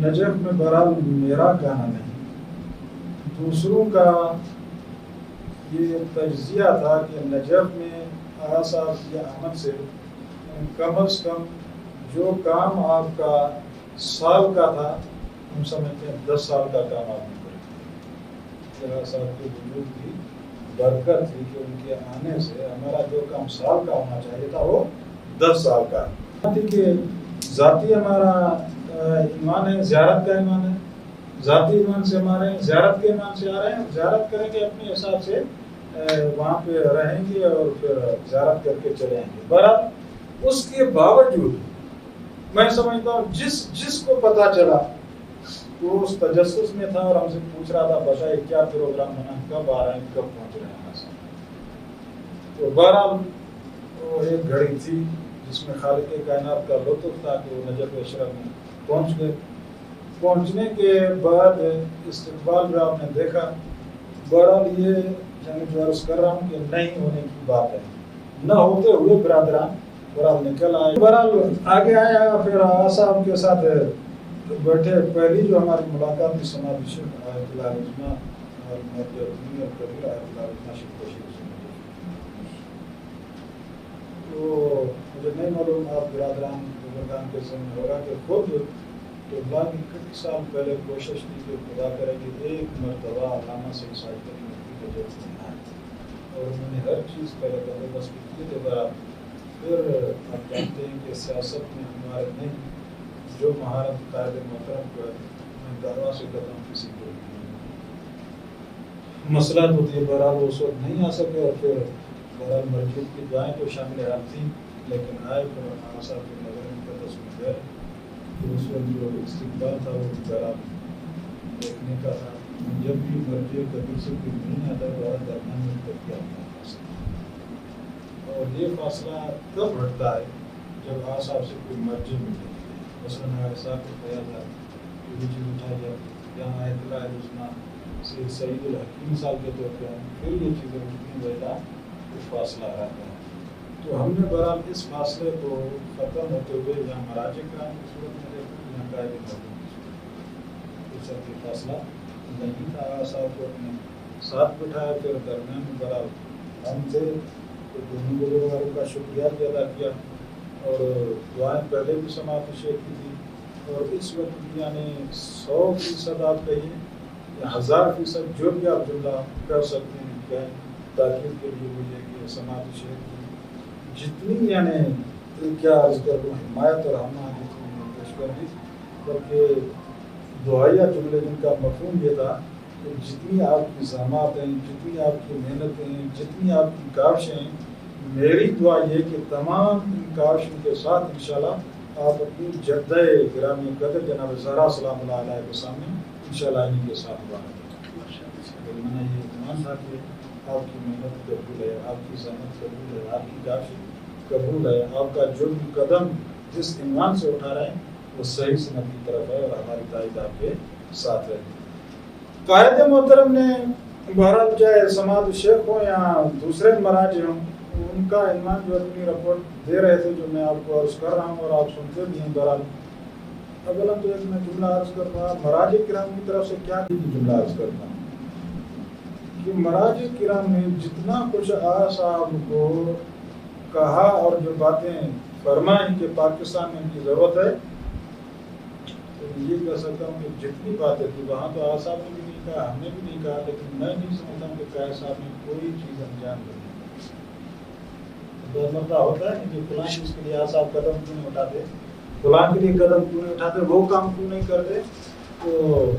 Najaf میں بہرحال میرا کہنا نہیں، دوسروں کا یہ تجزیہ تھا کہ نجف میں آغا صاحب کی آمد سے کم از کم جو کام آپ کا سال کا تھا ہم سمجھتے ہیں 10 سال کا کام آپ نے کرا۔ آغا صاحب کے وجود کی برکت تھی کہ ان کے آنے سے ہمارا جو کام سال کا ہونا چاہیے تھا وہ 10 سال کا تھی۔ کہ ذاتی ہمارا ایمان ہے، زیارت کا ایمان ہے، ذاتی ایمان سے ہمارے زیارت کے ایمان سے آ رہے ہیں، زیارت کریں گے اپنے حساب سے وہاں پہ رہیں گے اور پھر زیارت کر کے چلے آئیں گے۔ بہرحال اس کے باوجود میں سمجھتا ہوں جس کو پتا چلا وہ اس تجسس میں تھا اور ہم سے پوچھ رہا تھا بتائے کیا پروگرام بنا، کب آ رہے ہیں، کب پہنچ رہے ہیں۔ تو بہرحال وہ ایک گھڑی تھی جس میں خالق کائنات کا لطف تھا کہ وہ نجف اشرف میں پہنچ گئے۔ پہنچنے کے بعد استقبال جو آپ نے دیکھا، بہرحال یہ جو عرض کر رہا ہوں کہ نہیں ہونے کی بات ہے، نہ ہوتے ہوئے برادران بہرحال نکل آئے۔ بہرحال آگے آیا، پھر آغا صاحب کے ساتھ بیٹھے۔ پہلی جو ہماری ملاقات تھی سماجی شیخ آیت اللہ رضمہ اور مرجع کبیر آیت اللہ رضمہ شیخ بشیر سے تو مجھے نہیں معلوم آپ برادران بزرگان کے سامنے ہوگا کہ خود طلباء کی کئی سال پہلے کوشش کی کہ خدا کرے کہ ایک مرتبہ علامہ سید صاحب کی مفتی کا جلسہ میں آئے، اور انہوں نے ہر چیز پہلے بندوبست کی تھی۔ پھر آپ جانتے ہیں کہ سیاست میں ہمارے نہیں جو مہارت قائد محترم کو ہے دعویٰ سے قدم کسی کو مسئلہ ہوتی ہے۔ بہرحال اس وقت نہیں آ سکے اور پھر بہرحال مرجوع کی دعائیں تو شامل حال تھیں، لیکن آئے پھر آغا صاحب کے نظر مقدس میں گئے۔ تو اس وقت جو استقبال تھا وہ بہرحال دیکھنے کا تھا۔ جب بھی مرجع کبیر سے کوئی نہیں آتا بہرحال درمیان میں کر کے آتا فاصلہ، اور یہ فاصلہ کب ہٹتا ہے جب آغا صاحب سے کوئی مرجع ملے۔ مثلاً آغا صاحب کو خیال تھا کہ یہ چیز اٹھا جب یہاں آیت اللہ رضمہ سے سعید الحکیم صاحب کے طور پہ پھر یہ چیزیں اٹھنے وجہ فاصلہ رہتا ہے۔ تو ہم نے بہرحال اس فاصلے کو ختم ہوتے ہوئے یہاں مراجع کرام کی صورت میں دیکھا، یہاں قائد محترم کی صورت میں اس وقت یہ فاصلہ نہیں تھا۔ آغا صاحب کو اپنے ساتھ بٹھایا، پھر درمیان میں بہرحال ہم تھے تو دونوں بزرگوں کا شکریہ بھی ادا کیا، اور دعائیں پہلے بھی سماعت شیخ کی تھی، اور اس وقت یعنی 100% آپ کہیے یا 1000% جو بھی آپ جملہ کر سکتے ہیں کہیں تاکید کے لیے مجھے کہ سماعت شیخ کی جتنی یعنی کیا عرض کر لوں حمایت اور ہمہ جتنی پیش کر دی، بلکہ دعائیہ جملے جن کا مفہوم یہ تھا کہ جتنی آپ کی زحمات ہیں، جتنی آپ کی محنتیں ہیں، جتنی آپ کی کاوشیں ہیں، میری دعا یہ کہ تمام ان کاوشوں کے ساتھ انشاءاللہ آپ اپنی جدہ گرامی قدر جناب زہرا سلام اللہ علیہ کے سامنے انشاءاللہ انہی کے ساتھ بات میں نے یہ اطمینان تھا کہ آپ کی محنت قبول ہے، آپ کی زحمت قبول ہے، آپ کی کاوش قبول ہے، آپ کا جو بھی قدم جس عنوان سے اٹھا رہے ہیں وہ صحیح سمت کی طرف ہے، اور ہماری تائید آپ کے ساتھ ہے۔ قائد محترم نے بہرحال چاہے سماعت شیخ ہو یا دوسرے مراجع ہوں، ان کا عنوان جو اپنی رپورٹ دے رہے تھے جو میں آپ کو عرض کر رہا ہوں اور آپ سنتے بھی ہیں۔ بہرحال اولا تو ایک میں جملہ عرض کرتا ہوں، مراجع کرام کی طرف سے کیا جملہ عرض کرتا ہوں کہ مراجع کرام نے جتنا کچھ آغا صاحب کو کہا اور جو باتیں فرمائیں کہ پاکستان میں ان کی ضرورت ہے، تو یہ کہہ سکتا ہوں کہ جتنی باتیں تھی وہاں تو آغا صاحب نے بھی نہیں کہا، ہم نے بھی نہیں کہا، لیکن میں نہیں سمجھتا ہوں کہ قائد صاحب نے کوئی چیز انجام دی۔ بہت مرتبہ ہوتا ہے کہ فلاں چیز کے لیے آغا صاحب قدم کیوں نہیں اٹھاتے، فلاں کے لیے قدم کیوں نہیں اٹھاتے، وہ کام کیوں نہیں کرتے۔ تو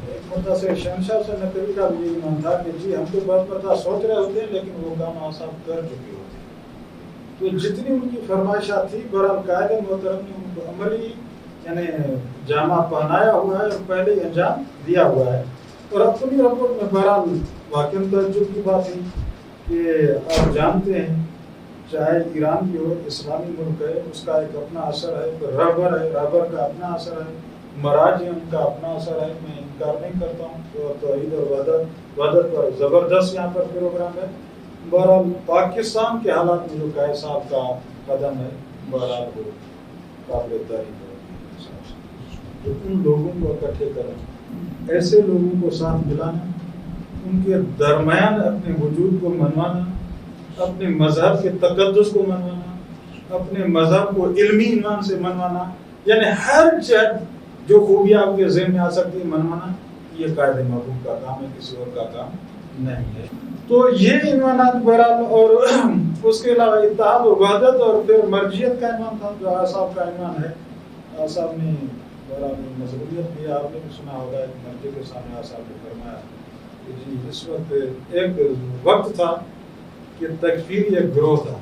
ایک مرتبہ سے شہنشاہ سے نقوی کا بھی یہی مان تھا کہ جی ہم تو بہت مرتبہ سوچ رہے ہوتے ہیں لیکن وہ کام آغا صاحب کر چکے ہوتے ہیں۔ تو جتنی ان کی فرمائشات تھی بہرحال قائد محترم نے ان کو عملی یعنی جامہ پہنایا ہوا ہے اور پہلے ہی انجام دیا ہوا ہے۔ اور اپنی رپورٹ میں بہرحال واقعی تعجب کی بات ہے کہ آپ جانتے ہیں چاہے ایران بھی ہو، اسلامی ملک ہے، اس کا ایک اپنا اثر ہے، پھر رہبر ہے، رہبر کا اپنا اثر ہے، مراجع ان کا اپنا اثر ہے، میں انکار نہیں کرتا ہوں۔ تو توحید اور وحدت پر زبردست یہاں پر پروگرام ہے۔ بہرحال پاکستان کے حالات میں جو قائد صاحب کا قدم ہے بہرحال وہ قابل تعریف ہے۔ جو ان لوگوں کو اکٹھے کرنا، ایسے لوگوں کو ساتھ ملانا، ان کے درمیان اپنے وجود کو منوانا، اپنے مذہب کے تقدس کو منوانا، اپنے مذہب کو علمی ایمان سے منوانا، یعنی ہر جد جو خوبیاں آپ کے ذہن میں آ سکتی ہے منوانا، یہ قائد محبوب کا کام ہے، کسی اور کا کام نہیں ہے۔ تو یہ ایمانات بہرحال، اور اس کے علاوہ اتحاد و وحدت اور پھر مرجعیت کا ایمان تھا جو اعصاب کا ایمان ہے۔ اعصاب نے بہرحال مذہبیت بھی آپ نے بھی سنا ہوگا، ایک مرجع کے سامنے اعصاب نے فرمایا کہ جی اس وقت ایک وقت تھا کہ تکفیر ایک گروہ تھا،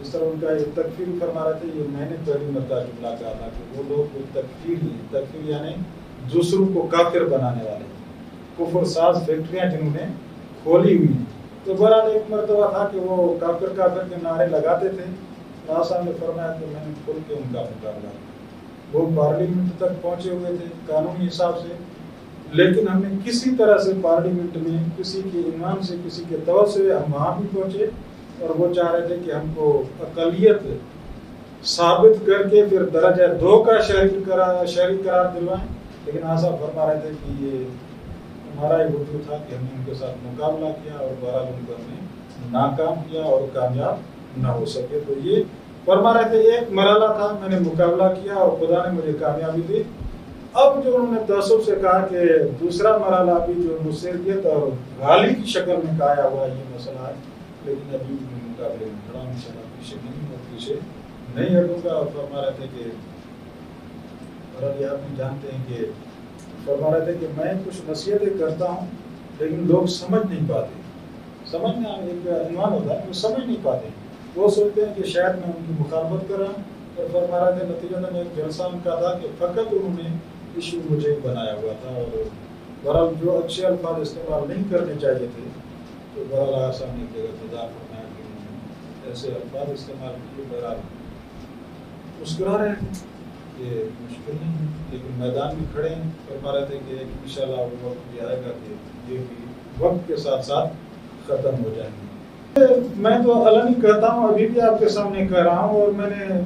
جس طرح ان کا یہ تکفیر فرما رہے تھے، یہ میں نے پہلی مرتبہ جملہ کہا تھا کہ وہ لوگ تکفیر یعنی دوسروں کو کافر بنانے والے، کفر ساز فیکٹریاں جنہوں نے کھولی ہوئی ہیں۔ تو بہرحال ایک مرتبہ تھا کہ وہ کافر کافر کے نعرے لگاتے تھے، راستہ نے فرمایا کہ میں نے کھل کے ان کا مقابلہ کیا۔ وہ پارلیمنٹ تک پہنچے ہوئے تھے قانونی حساب سے، لیکن ہم نے کسی طرح سے پارلیمنٹ میں کسی کے ایمان سے، کسی کے طور سے ہم وہاں بھی پہنچے، اور وہ چاہ رہے تھے کہ ہم کو اقلیت ثابت کر کے پھر درجہ 2 کا شہری قرار دلوائیں، لیکن آصف فرما رہے تھے کہ یہ ہمارا ہی وجود تھا کہ ہم نے ان کے ساتھ مقابلہ کیا، اور بہرحال ان کو ہم نے ناکام کیا اور کامیاب نہ ہو سکے۔ تو یہ فرما رہے تھے ایک مرحلہ تھا، میں نے مقابلہ کیا اور خدا نے مجھے کامیابی دی۔ اب جو انہوں نے تعصب سے کہا کہ دوسرا مرحلہ ابھی جو نصیریت اور غالی کی شکل میں کہا ہوا یہ مسئلہ ہے، لیکن ابھی مقابلے میں کھڑا انشاءاللہ، پیچھے نہیں اور پیچھے نہیں ہٹوں گا۔ اور فرما رہے تھے کہ بہرحال آپ بھی جانتے ہیں کہ فرما رہے تھے کہ میں کچھ نصیحتیں کرتا ہوں لیکن لوگ سمجھ نہیں پاتے، سمجھنا ایک عنوان ہوتا ہے، وہ سمجھ نہیں پاتے، وہ سوچتے ہیں کہ شاید میں ان کی مخالفت کر رہا ہوں۔ اور فرما رہے تھے نتیجہ ایک جلسہ ان کا تھا کہ فقط انہوں نے ایشو مجھے بنایا ہوا تھا، اور بہرحال جو اچھے الفاظ استعمال نہیں کرنے چاہیے تھے تو بہرحال آسان ایک جگہ خدا فرمایا کہ انہوں نے ایسے الفاظ استعمال کیے۔ بہرحال مسکرا رہے تھے، یہ مشکل نہیں ہے، لیکن میدان میں کھڑے ہیں۔ فرما رہے تھے کہ انشاءاللہ وہ وقت بھی آئے گا کہ یہ بھی وقت کے ساتھ ساتھ ختم ہو جائیں گے۔ میں تو علنی کہتا ہوں، ابھی بھی آپ کے سامنے کہہ رہا ہوں، اور میں نے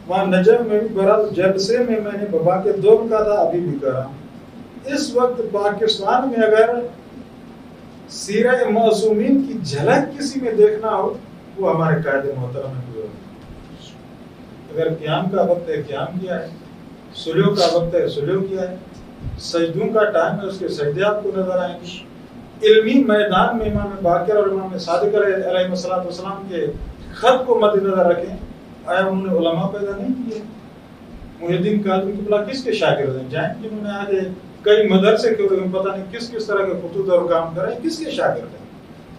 وہاں نجف میں بھی بہرحال جلسے میں نے بابا کے دور کا تھا، ابھی بھی کہہ رہا ہوں، اس وقت پاکستان میں اگر سیرہ معصومین کی جھلک کسی میں دیکھنا ہو وہ ہمارے قائد محترم ہیں۔ اگر قیام کا وقت ہے قیام کیا ہے، سلو کا وقت ہے سلو کیا ہے، سجدوں کا ٹائم ہے اس کے سجدے آپ کو نظر آئیں گے۔ علمی میدان میں امام باقر اور امام صادق علیہ السلام کے خط کو مد نظر رکھیں، آیا انہوں نے علماء پیدا نہیں کیے؟ محی الدین قادری قبلہ کس کے شاگرد ہیں؟ جائیں جنہوں نے آج کئی مدرسے کے پتہ نہیں کس طرح کے خطوط اور کام کریں، کس کے شاگرد ہیں؟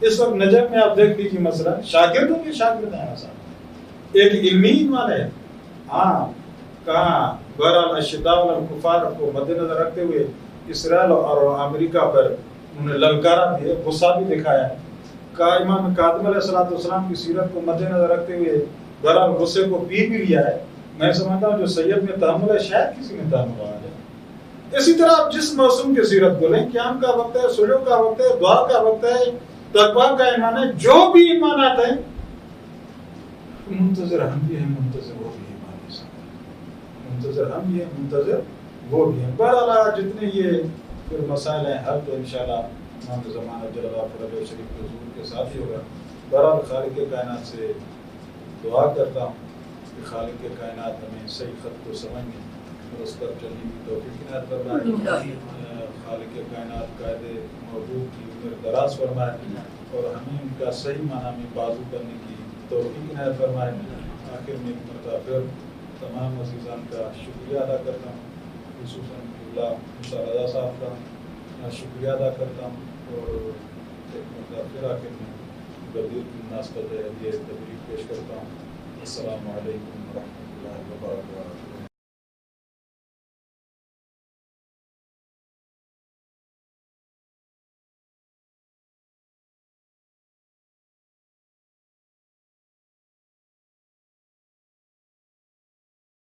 اس وقت نجف میں آپ دیکھ لیجیے مسئلہ شاگردوں کے شاگرد ہیں آسان، ایک علمی ایمان ہے۔ ہاں کہاں بہرحال اشداء الکفار کو مد نظر رکھتے ہوئے اسرائیل اور امریکہ پر انہوں نے للکارا بھی ہے، غصہ بھی دکھایا ہے۔ کہا امام کاظم علیہ السلام کی سیرت کو مد نظر رکھتے ہوئے بہرحال غصے کو پی بھی لیا ہے۔ میں سمجھتا ہوں جو سید میں تحمل ہے شاید کسی میں تحمل آ جائے۔ اسی طرح آپ جس معصوم کی سیرت کو لیں، قیام کا وقت ہے، سلو کا وقت ہے، دعا کا وقت ہے، تقویٰ کا ایمان ہے، جو بھی ایمانات ہیں منتظر ہم بھی ہیں، منتظر وہ بھی ہیں، منتظر ہم بھی ہیں، منتظر وہ بھی ہیں۔ بہرحال جتنے یہ پھر مسائل ہیں حل تو انشاءاللہ امام زمانہ جل اللہ فرج شریف کے حضور کے ساتھ ہی ہوگا۔ بہرحال خالق کائنات سے دعا کرتا ہوں کہ خالق کائنات ہمیں صحیح خط کو سمجھنے اور اس پر چلنے کی توفیق عنایت فرمائے۔ خالق کائنات قائد محبوب کی عمر دراز فرمائے اور ہمیں ان کا صحیح معنی میں بازو کرنے کی توفیق عنایت فرمائے۔ آخر میں ایک مرتبہ پھر تمام عزیزان کا شکریہ ادا کرتا ہوں، خصوصاً موسیٰ رضا صاحب کا شکریہ ادا کرتا ہوں، اور ایک مرتبہ پھر آخر میں بدیر کی مناسبت ہے یہ تبریک پیش کرتا ہوں۔ السلام علیکم ورحمۃ اللہ وبرکاتہ۔